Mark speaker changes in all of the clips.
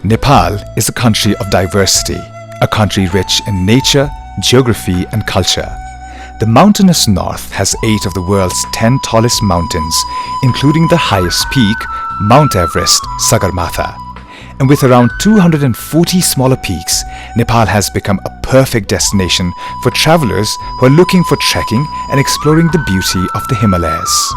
Speaker 1: Nepal is a country of diversity, a country rich in nature, geography and culture. The mountainous north has 8 of the world's 10 tallest mountains, including the highest peak, Mount Everest, Sagarmatha. And with around 240 smaller peaks, Nepal has become a perfect destination for travelers who are looking for trekking and exploring the beauty of the Himalayas.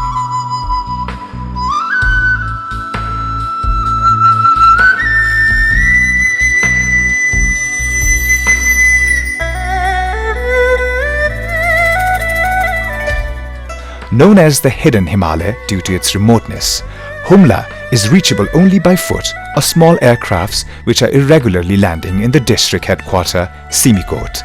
Speaker 1: Known as the Hidden Himalaya due to its remoteness, Humla is reachable only by foot or small aircrafts which are irregularly landing in the district headquarters, Simikot,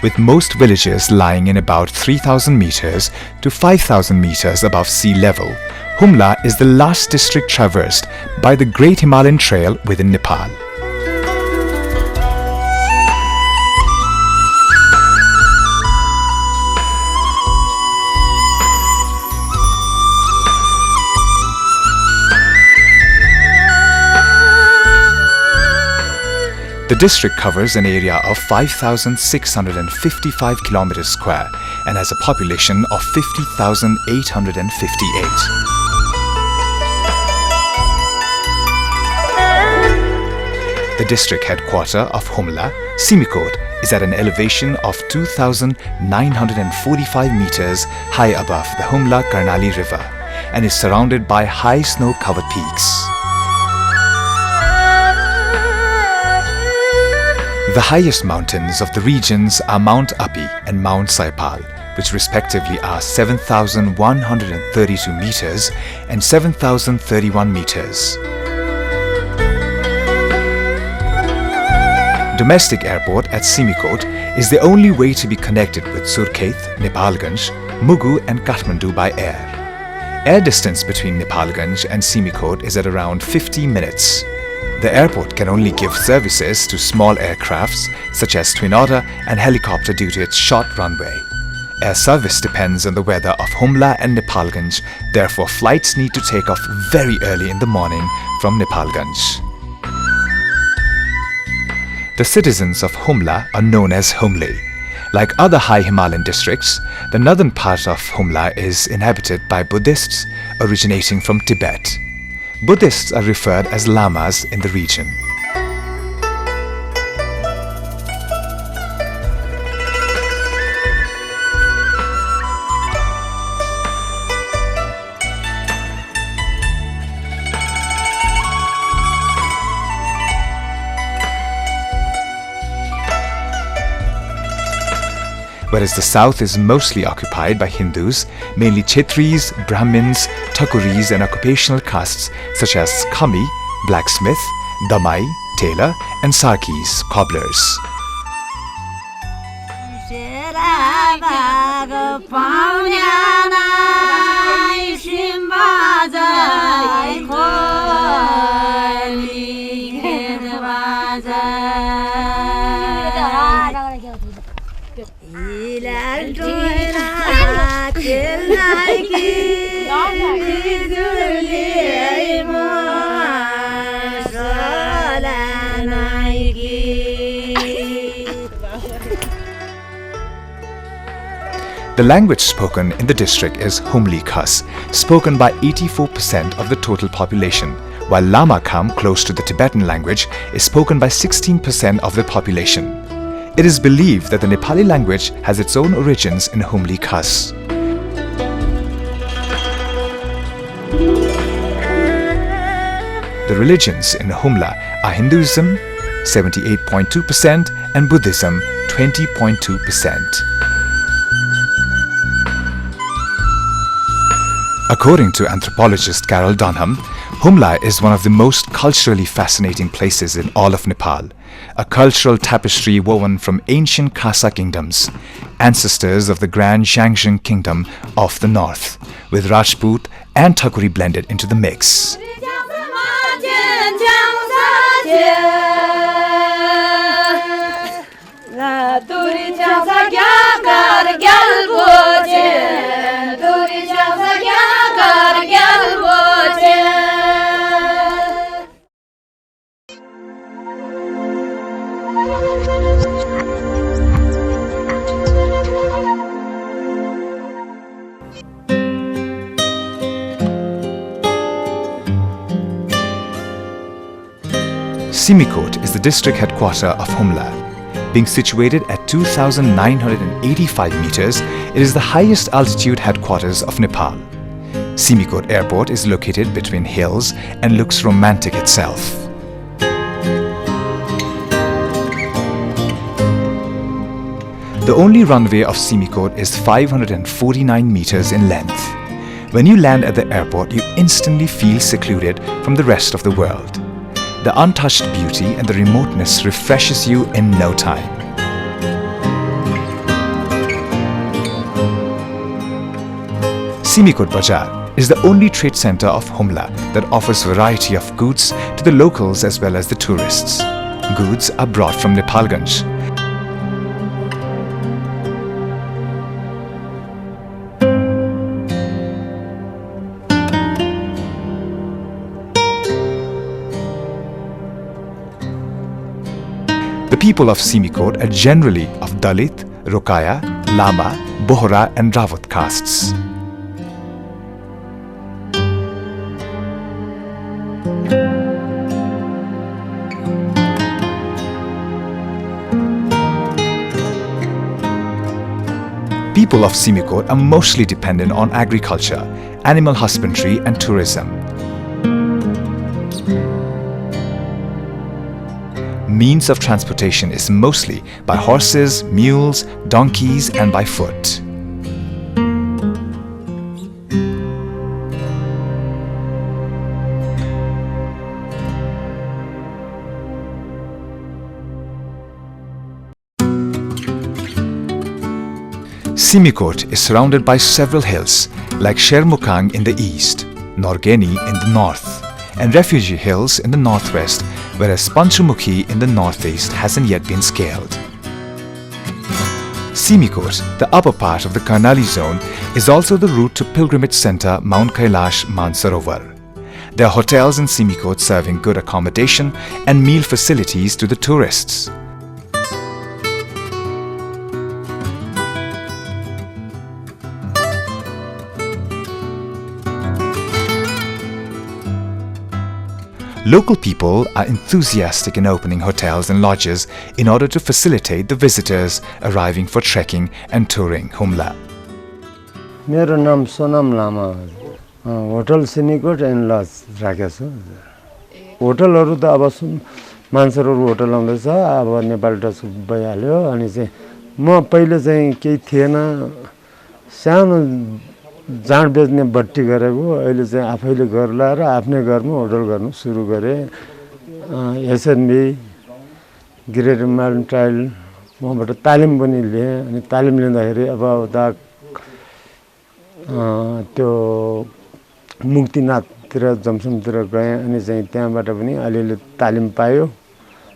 Speaker 1: with most villages lying in about 3,000 meters to 5,000 meters above sea level. Humla is the last district traversed by the Great Himalayan Trail within Nepal. The district covers an area of 5,655 kilometers square and has a population of 50,858. The district headquarters of Humla, Simikot, is at an elevation of 2,945 meters high above the Humla Karnali River and is surrounded by high snow-covered peaks. The highest mountains of the regions are Mount Api and Mount Saipal, which respectively are 7,132 meters and 7,031 meters. Domestic airport at Simikot is the only way to be connected with Surkhet, Nepalganj, Mugu and Kathmandu by air. Air distance between Nepalganj and Simikot is at around 50 minutes. The airport can only give services to small aircrafts such as twin-otter and helicopter due to its short runway. Air service depends on the weather of Humla and Nepalganj, therefore flights need to take off very early in the morning from Nepalganj. The citizens of Humla are known as Humli. Like other high Himalayan districts, the northern part of Humla is inhabited by Buddhists originating from Tibet. Buddhists are referred as lamas in the region. Whereas the south is mostly occupied by Hindus, mainly Kshetris, Brahmins, Thakuris and occupational castes such as Kami, blacksmith, Damai, tailor and Sarkis, cobblers. The language spoken in the district is Humli Khas, spoken by 84% of the total population, while Lama Kham, close to the Tibetan language, is spoken by 16% of the population. It is believed that the Nepali language has its own origins in Humli Khas. The religions in Humla are Hinduism 78.2% and Buddhism 20.2%. According to anthropologist Carol Dunham, Humla is one of the most culturally fascinating places in all of Nepal, a cultural tapestry woven from ancient Khasa kingdoms, ancestors of the grand Xianzhen kingdom of the north, with Rajput and Thakuri blended into the mix. Simikot is the district headquarter of Humla. Being situated at 2,985 meters, it is the highest altitude headquarters of Nepal. Simikot Airport is located between hills and looks romantic itself. The only runway of Simikot is 549 meters in length. When you land at the airport, you instantly feel secluded from the rest of the world. The untouched beauty and the remoteness refreshes you in no time. Simikot Bazaar is the only trade center of Humla that offers variety of goods to the locals as well as the tourists. Goods are brought from Nepalganj. The people of Simikot are generally of Dalit, Rokaya, Lama, Bohra and Rawat castes. People of Simikot are mostly dependent on agriculture, animal husbandry and tourism. Means of transportation is mostly by horses, mules, donkeys and by foot. Simikot is surrounded by several hills like Shermukang in the east, Norgeni in the north, and Refugee Hills in the northwest, whereas Panchmukhi in the northeast hasn't yet been scaled. Simikot, the upper part of the Karnali zone, is also the route to pilgrimage center Mount Kailash Mansarovar. There are hotels in Simikot serving good accommodation and meal facilities to the tourists. Local people are enthusiastic in opening hotels and lodges in order to facilitate the visitors arriving for trekking and touring Humla.
Speaker 2: मेरो नाम Sonam Lama hotel Simikot and lodge राखेको छु होटलहरु त अब Mansarovar hotel आउँदैछ अब Nepal touch भइहाल्यो अनि चाहिँ म पहिले चाहिँ केही थिएन सानो जाँड बेच्ने बट्टी गरेको अहिले चाहिँ आफैले घर लाएर आफ्नै घरमा होटल गर्नु सुरु गरे एसएनबी ग्रेट मार्न ट्रायल मबाट तालिम पनि लिए अनि तालिम लिँदाखेरि अब त्यो मुक्तिनाथतिर जमसमतिर गए अनि चाहिँ त्यहाँबाट पनि अलिअलि तालिम पायो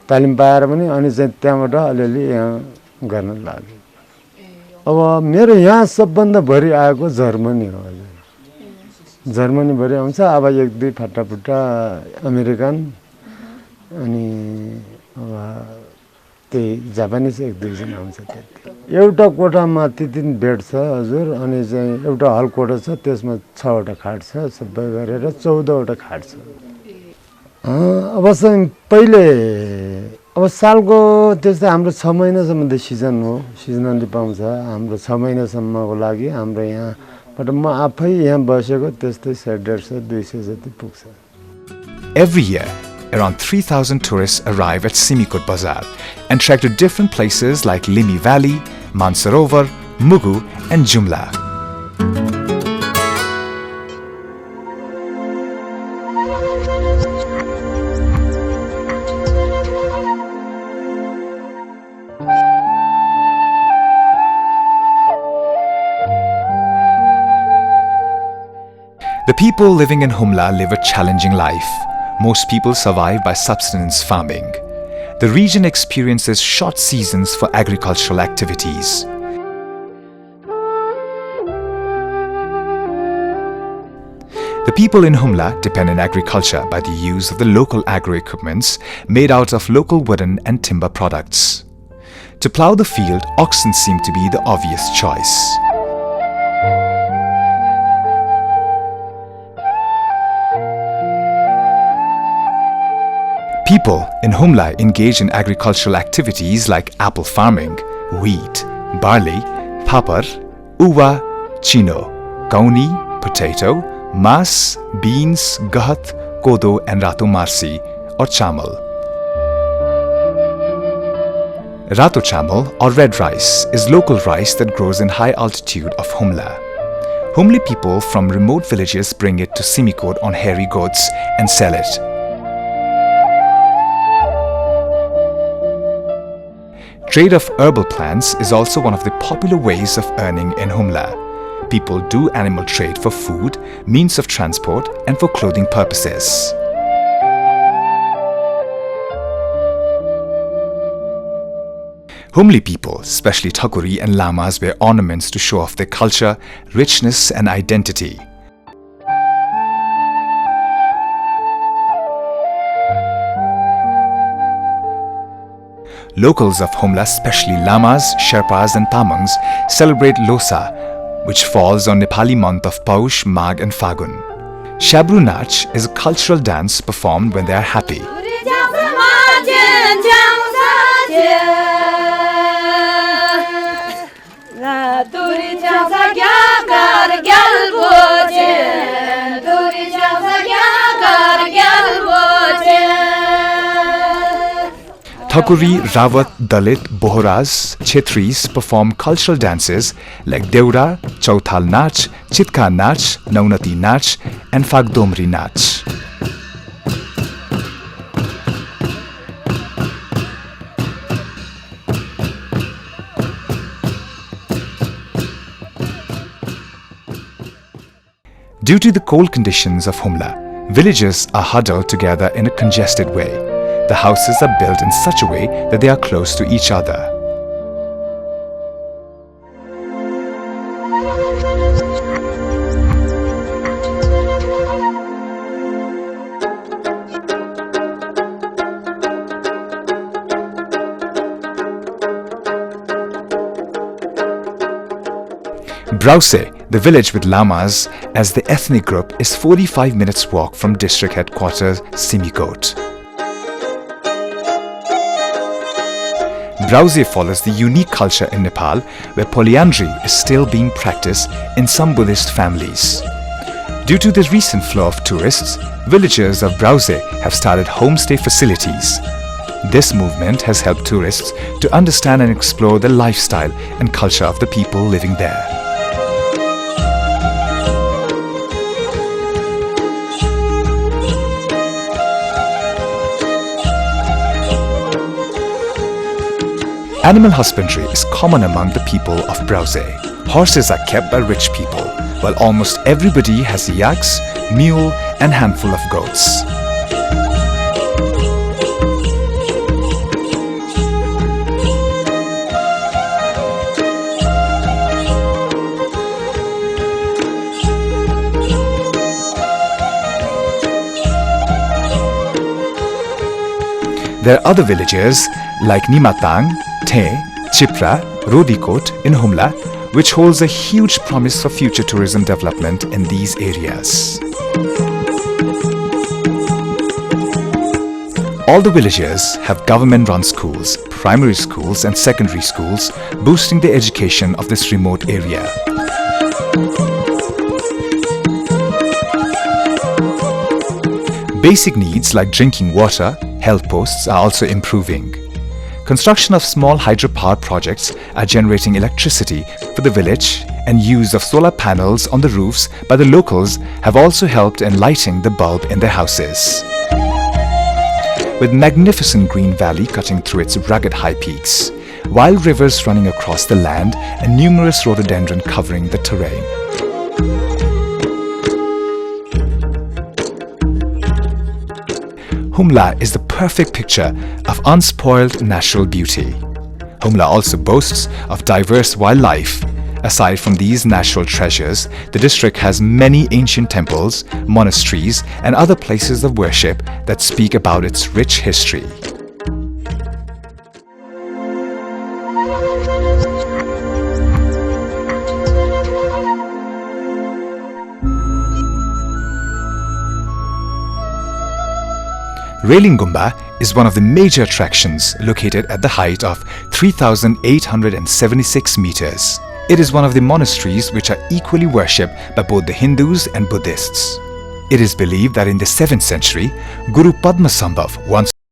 Speaker 2: तालिम पाएर पनि अनि चाहिँ त्यहाँबाट अलिअलि यहाँ गर्न लाग्यो अब मेरो यहाँ सबभन्दा भरि आएको जर्मनी हो जर्मनी भरि आउँछ अब एक दुई फटाफुटा अमेरिकन अनि अब त्यही जापानिज एक दुई जना आउँछ त्यति एउटा कोठामा 3 बेड छ हजुर अनि चाहिँ एउटा हल कोठा छ त्यसमा 6 वटा खाट छ सबै गरेर 14 वटा खाट छ अब चाहिँ पहिले अब सालको त्यस्तै हाम्रो 6 महिनासम्म त सिजन हो सिजनली पाउँछ हाम्रो 6 महिनासम्मको लागि हाम्रो यहाँबाट म आफै यहाँ बसेको त्यस्तै 150 200 जति पुग्छ
Speaker 1: Every year, around 3,000 tourists arrive at Simikot Bazaar and trek to different places like Limi Valley, Mansarovar, Mugu and Humla. The people living in Humla live a challenging life. Most people survive by subsistence farming. The region experiences short seasons for agricultural activities. The people in Humla depend on agriculture by the use of the local agro-equipments made out of local wooden and timber products. To plow the field, oxen seem to be the obvious choice. People in Humla engage in agricultural activities like apple farming, wheat, barley, papar, uva, chino, kauni, potato, mas, beans, gahat, kodo and rato marsi or chamal. Rato chamal or red rice is local rice that grows in high altitude of Humla. Humli people from remote villages bring it to Simikot on hairy goats and sell it. Trade of herbal plants is also one of the popular ways of earning in Humla. People do animal trade for food, means of transport and for clothing purposes. Humli people, especially Thakuri and Lamas, wear ornaments to show off their culture, richness and identity. Locals of Humla, especially Lamas, Sherpas and Tamangs, celebrate Losa, which falls on Nepali month of Paush, Magh and Fagun. Shabru Nach is a cultural dance performed when they are happy. Thakuri, Rawat, Dalit, Bohras, Chetris perform cultural dances like Deura, Chauthal Nach, Chitka Nach, Naunati Nach and Fagdomri Nach. Due to the cold conditions of Humla, villagers are huddled together in a congested way. The houses are built in such a way that they are close to each other. Brause, the village with Lamas as the ethnic group, is 45 minutes walk from district headquarters Simikot. Brause follows the unique culture in Nepal where polyandry is still being practiced in some Buddhist families. Due to the recent flow of tourists, villagers of Brause have started homestay facilities. This movement has helped tourists to understand and explore the lifestyle and culture of the people living there. Animal husbandry is common among the people of Brause. Horses are kept by rich people, while almost everybody has yaks, mule and handful of goats. There are other villages like Nimatang, Te, Chipra, Rodikot in Humla, which holds a huge promise for future tourism development in these areas. All the villages have government-run schools, primary schools and secondary schools, boosting the education of this remote area. Basic needs like drinking water, health posts are also improving. Construction of small hydropower projects are generating electricity for the village, and use of solar panels on the roofs by the locals have also helped in lighting the bulb in their houses. With magnificent green valley cutting through its rugged high peaks, wild rivers running across the land and numerous rhododendron covering the terrain. Humla is the perfect picture of unspoiled natural beauty. Humla also boasts of diverse wildlife. Aside from these natural treasures, the district has many ancient temples, monasteries, and other places of worship that speak about its rich history. Railing Gumba is one of the major attractions located at the height of 3,876 meters. It is one of the monasteries which are equally worshipped by both the Hindus and Buddhists. It is believed that in the 7th century, Guru Padmasambhav once